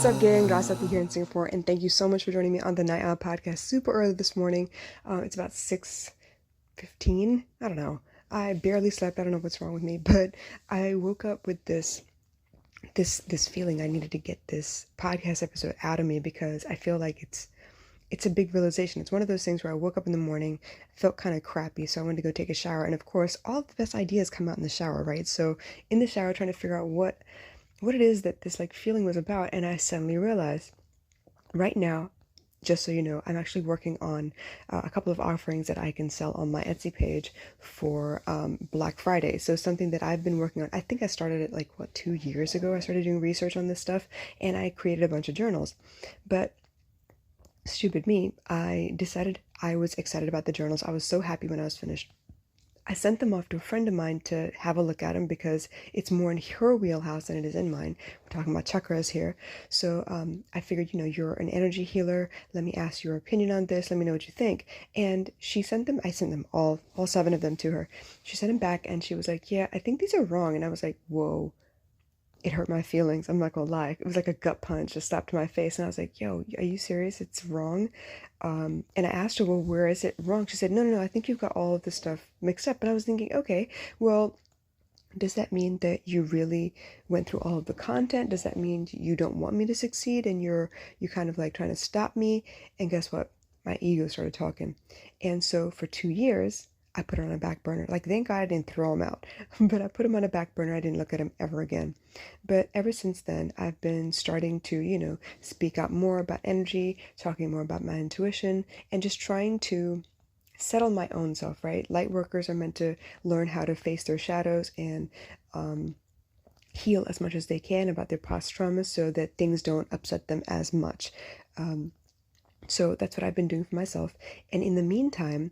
What's up, gang? Rasati here in Singapore, and thank you so much for joining me on the Night Owl podcast super early this morning. It's about 6:15. I don't know. I barely slept. I don't know what's wrong with me, but I woke up with this feeling I needed to get this podcast episode out of me because I feel like it's a big realization. It's one of those things where I woke up in the morning, felt kind of crappy, so I wanted to go take a shower, and of course, all the best ideas come out in the shower, right? So in the shower, trying to figure out what it is that this like feeling was about, and I suddenly realized right now, just so you know, I'm actually working on a couple of offerings that I can sell on my Etsy page for Black Friday. So something that I've been working on. I think I started it like 2 years ago. I started doing research on this stuff, and I created a bunch of journals. But stupid me, I decided I was excited about the journals. I was so happy when I was finished. I sent them off to a friend of mine to have a look at them because it's more in her wheelhouse than it is in mine. We're talking about chakras here. So I figured, you're an energy healer. Let me ask your opinion on this. Let me know what you think. And I sent them all seven of them to her. She sent them back and she was like, yeah, I think these are wrong. And I was like, whoa. It hurt my feelings. I'm not gonna lie. It was like a gut punch just stopped to my face. And I was like, yo, are you serious? It's wrong. And I asked her, well, where is it wrong? She said, no, I think you've got all of this stuff mixed up. And I was thinking, okay, well, does that mean that you really went through all of the content? Does that mean you don't want me to succeed and you're kind of like trying to stop me? And guess what? My ego started talking. And so for 2 years, I put it on a back burner. Like, thank God I didn't throw him out, but I put him on a back burner. I didn't look at him ever again. But ever since then, I've been starting to, speak out more about energy, talking more about my intuition, and just trying to settle my own self, right? Light workers are meant to learn how to face their shadows and heal as much as they can about their past traumas so that things don't upset them as much. So that's what I've been doing for myself. And in the meantime,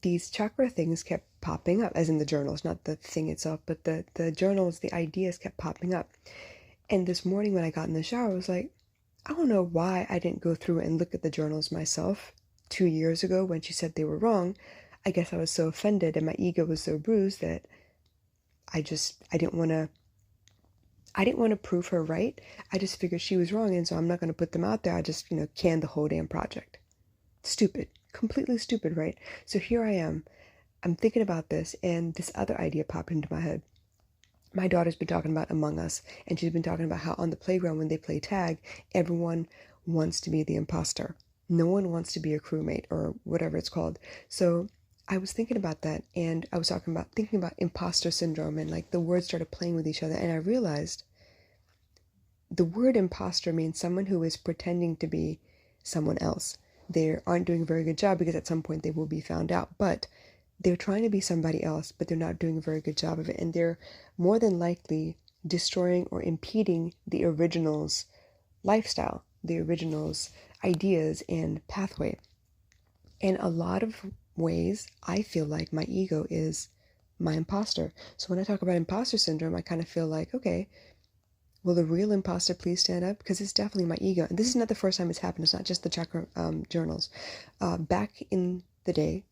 these chakra things kept popping up, as in the journals, not the thing itself, but the journals, the ideas kept popping up. And this morning when I got in the shower, I was like, I don't know why I didn't go through and look at the journals myself 2 years ago when she said they were wrong. I guess I was so offended and my ego was so bruised that I didn't want to prove her right. I just figured she was wrong, and so I'm not going to put them out there. I just, canned the whole damn project. Stupid. Completely stupid, right? So here I am. I'm thinking about this, and this other idea popped into my head. My daughter's been talking about Among Us, and she's been talking about how on the playground when they play tag, everyone wants to be the imposter. No one wants to be a crewmate or whatever it's called. So I was thinking about that, and I was thinking about imposter syndrome, and like the words started playing with each other, and I realized the word imposter means someone who is pretending to be someone else. They aren't doing a very good job because at some point they will be found out, but they're trying to be somebody else, but they're not doing a very good job of it, and they're more than likely destroying or impeding the original's lifestyle, the original's ideas and pathway. In a lot of ways, I feel like my ego is my imposter. So when I talk about imposter syndrome, I kind of feel like, okay, will the real imposter please stand up? Because it's definitely my ego. And this is not the first time it's happened. It's not just the chakra journals. Back in the day,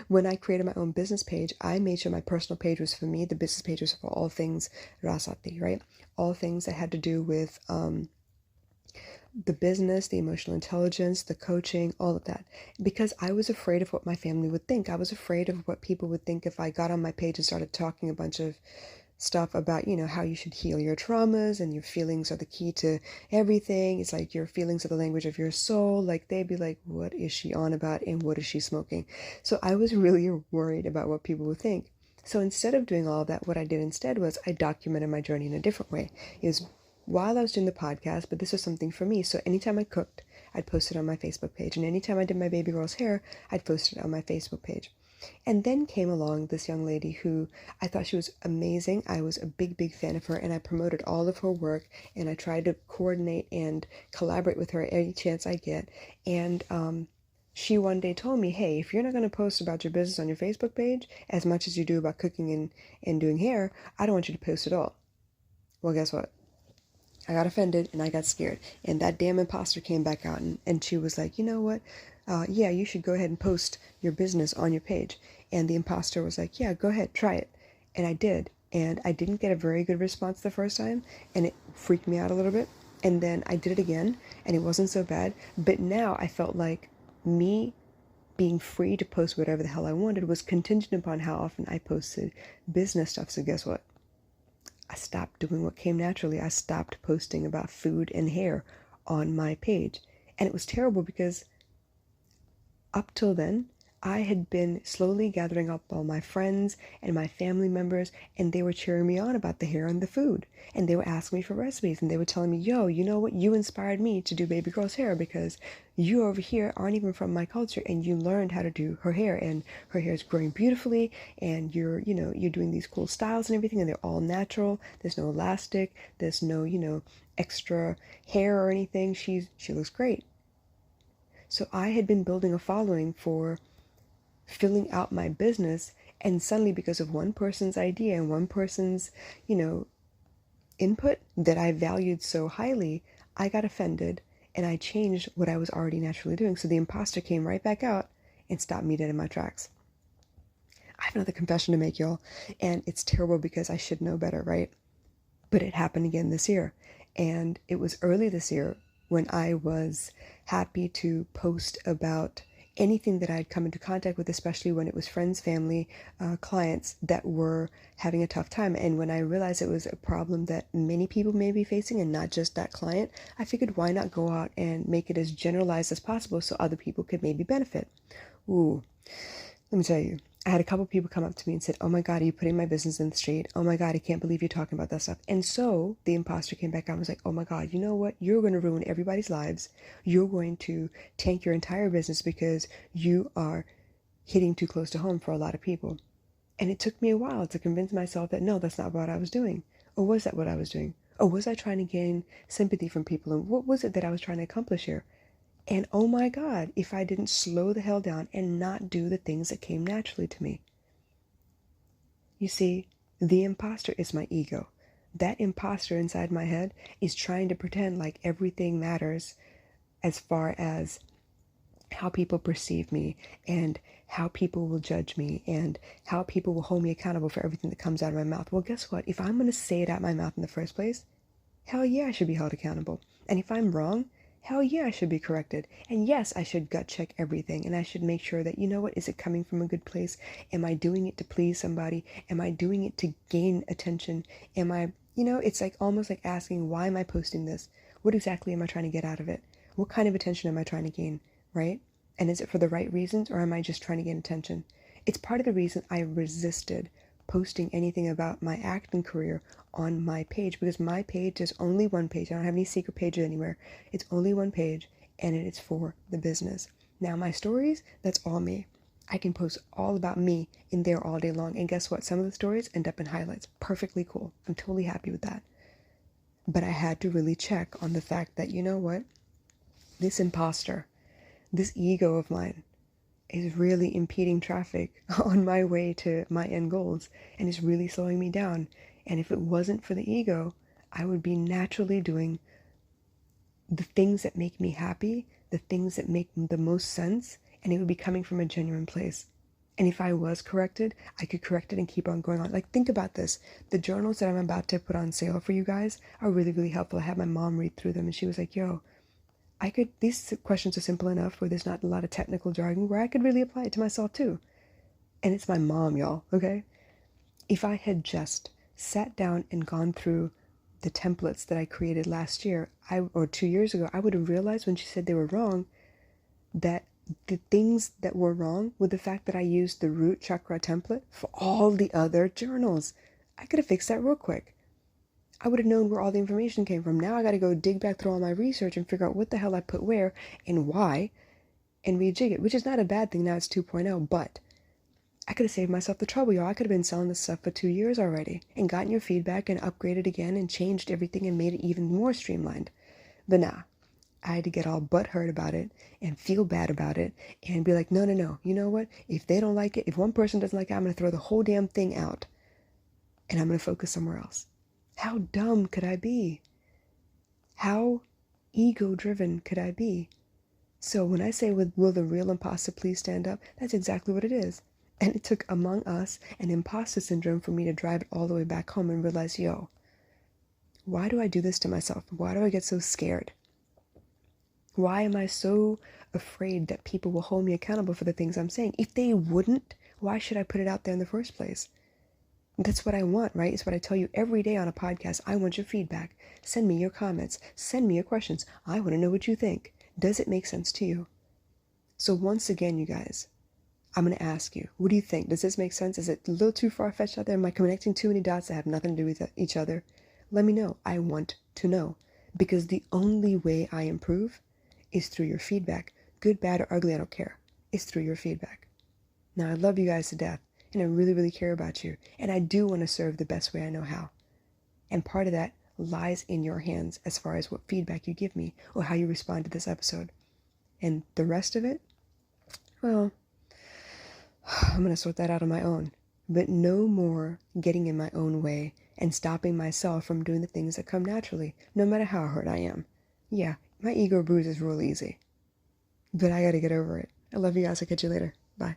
when I created my own business page, I made sure my personal page was for me. The business page was for all things Rasati, right? All things that had to do with the business, the emotional intelligence, the coaching, all of that. Because I was afraid of what my family would think. I was afraid of what people would think if I got on my page and started talking a bunch of stuff about, how you should heal your traumas and your feelings are the key to everything. It's like your feelings are the language of your soul. Like they'd be like, what is she on about and what is she smoking? So I was really worried about what people would think. So instead of doing all of that, what I did instead was I documented my journey in a different way. It was while I was doing the podcast, but this was something for me. So anytime I cooked, I'd post it on my Facebook page. And anytime I did my baby girl's hair, I'd post it on my Facebook page. And then came along this young lady who I thought she was amazing. I was a big fan of her, and I promoted all of her work, and I tried to coordinate and collaborate with her any chance I get. And she one day told me, hey, if you're not going to post about your business on your Facebook page as much as you do about cooking and doing hair, I don't want you to post at all. Well, guess what? I got offended and I got scared. And that damn imposter came back out and she was like, you know what? Yeah, you should go ahead and post your business on your page. And the imposter was like, yeah, go ahead, try it. And I did. And I didn't get a very good response the first time. And it freaked me out a little bit. And then I did it again, and it wasn't so bad. But now I felt like me being free to post whatever the hell I wanted was contingent upon how often I posted business stuff. So guess what? I stopped doing what came naturally. I stopped posting about food and hair on my page. And it was terrible because up till then, I had been slowly gathering up all my friends and my family members, and they were cheering me on about the hair and the food. And they were asking me for recipes, and they were telling me, yo, you know what? You inspired me to do baby girl's hair because you over here aren't even from my culture, and you learned how to do her hair, and her hair is growing beautifully, and you're doing these cool styles and everything, and they're all natural. There's no elastic. There's no, extra hair or anything. She looks great. So I had been building a following for filling out my business, and suddenly because of one person's idea and one person's, input that I valued so highly, I got offended and I changed what I was already naturally doing. So the imposter came right back out and stopped me dead in my tracks. I have another confession to make, y'all, and it's terrible because I should know better, right? But it happened again this year. And it was early this year when I was happy to post about anything that I'd come into contact with, especially when it was friends, family, clients that were having a tough time. And when I realized it was a problem that many people may be facing and not just that client, I figured why not go out and make it as generalized as possible so other people could maybe benefit. Ooh, let me tell you, I had a couple people come up to me and said, oh my God, are you putting my business in the street? Oh my God, I can't believe you're talking about that stuff. And so the imposter came back out and was like, oh my God, you know what? You're going to ruin everybody's lives. You're going to tank your entire business because you are hitting too close to home for a lot of people. And it took me a while to convince myself that no, that's not what I was doing. Or was that what I was doing? Or was I trying to gain sympathy from people? And what was it that I was trying to accomplish here? And oh my God, if I didn't slow the hell down and not do the things that came naturally to me. You see, the imposter is my ego. That imposter inside my head is trying to pretend like everything matters as far as how people perceive me and how people will judge me and how people will hold me accountable for everything that comes out of my mouth. Well, guess what? If I'm going to say it out my mouth in the first place, hell yeah, I should be held accountable. And if I'm wrong, hell yeah, I should be corrected. And yes, I should gut check everything. And I should make sure that, is it coming from a good place? Am I doing it to please somebody? Am I doing it to gain attention? Am I, it's like almost like asking, why am I posting this? What exactly am I trying to get out of it? What kind of attention am I trying to gain, right? And is it for the right reasons, or am I just trying to gain attention? It's part of the reason I resisted posting anything about my acting career on my page, because my page is only one page. I don't have any secret pages anywhere. It's only one page, and it's for the business. Now, my stories, that's all me. I can post all about me in there all day long, and guess what? Some of the stories end up in highlights. Perfectly cool. I'm totally happy with that. But I had to really check on the fact that, this imposter, this ego of mine, is really impeding traffic on my way to my end goals, and is really slowing me down. And if it wasn't for the ego, I would be naturally doing the things that make me happy, the things that make the most sense, and it would be coming from a genuine place. And if I was corrected, I could correct it and keep on going on. Like, think about this. The journals that I'm about to put on sale for you guys are really, really helpful. I had my mom read through them, and she was like, yo, these questions are simple enough where there's not a lot of technical jargon where I could really apply it to myself too. And it's my mom, y'all, okay? If I had just sat down and gone through the templates that I created last year, or 2 years ago, I would have realized when she said they were wrong, that the things that were wrong were the fact that I used the root chakra template for all the other journals. I could have fixed that real quick. I would have known where all the information came from. Now I got to go dig back through all my research and figure out what the hell I put where and why and rejig it, which is not a bad thing. Now it's 2.0, but I could have saved myself the trouble, y'all. I could have been selling this stuff for 2 years already and gotten your feedback and upgraded again and changed everything and made it even more streamlined. But nah, I had to get all butthurt about it and feel bad about it and be like, no. You know what? If they don't like it, if one person doesn't like it, I'm going to throw the whole damn thing out and I'm going to focus somewhere else. How dumb could I be? How ego-driven could I be? So when I say, will the real imposter please stand up? That's exactly what it is. And it took Among Us and imposter syndrome for me to drive it all the way back home and realize, yo, Why do I do this to myself? Why do I get so scared? Why am I so afraid that people will hold me accountable for the things I'm saying? If they wouldn't, why should I put it out there in the first place? That's what I want, right? It's what I tell you every day on a podcast. I want your feedback. Send me your comments. Send me your questions. I want to know what you think. Does it make sense to you? So once again, you guys, I'm going to ask you, what do you think? Does this make sense? Is it a little too far-fetched out there? Am I connecting too many dots that have nothing to do with each other? Let me know. I want to know. Because the only way I improve is through your feedback. Good, bad, or ugly, I don't care. It's through your feedback. Now, I love you guys to death. And I really, really care about you. And I do want to serve the best way I know how. And part of that lies in your hands as far as what feedback you give me or how you respond to this episode. And the rest of it, well, I'm going to sort that out on my own. But no more getting in my own way and stopping myself from doing the things that come naturally, no matter how hurt I am. Yeah, my ego bruise is real easy. But I got to get over it. I love you guys. I'll catch you later. Bye.